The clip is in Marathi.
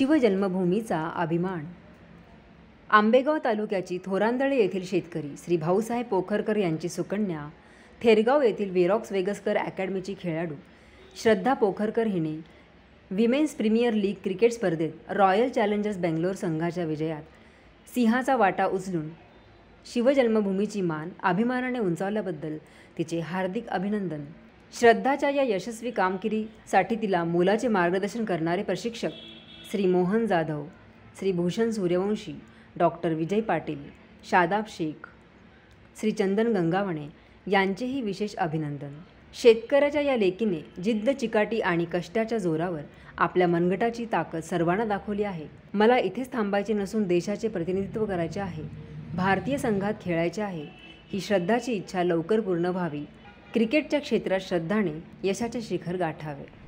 शिवजन्मभूमीचा अभिमान. आंबेगाव तालुक्याची थोरांदळे येथील शेतकरी श्री भाऊसाहेब पोखरकर यांची सुकन्या, थेरगाव येथील वेरॉक्स वेगस्कर अकॅडमीची खेळाडू श्रद्धा पोखरकर हिने विमेन्स प्रीमियर लीग क्रिकेट स्पर्धेत रॉयल चॅलेंजर्स बेंगलोर संघाच्या विजयात सिंहाचा वाटा उचलून शिवजन्मभूमीची मान अभिमानाने उंचावल्याबद्दल तिचे हार्दिक अभिनंदन. श्रद्धाच्या या यशस्वी कामगिरीसाठी तिला मोलाचे मार्गदर्शन करणारे प्रशिक्षक श्री मोहन जाधव, श्री भूषण सूर्यवंशी, डॉक्टर विजय पाटील, शादाब शेख, श्री चंदन गंगावणे यांचेही विशेष अभिनंदन. शेतकऱ्याच्या या लेकीने जिद्द, चिकाटी आणि कष्टाच्या जोरावर आपल्या मनगटाची ताकद सर्वांना दाखवली आहे. मला इथेच थांबायचे नसून देशाचे प्रतिनिधित्व करायचे आहे, भारतीय संघात खेळायचे आहे, ही श्रद्धाची इच्छा लवकर पूर्ण व्हावी. क्रिकेटच्या क्षेत्रात श्रद्धाने यशाचे शिखर गाठावे.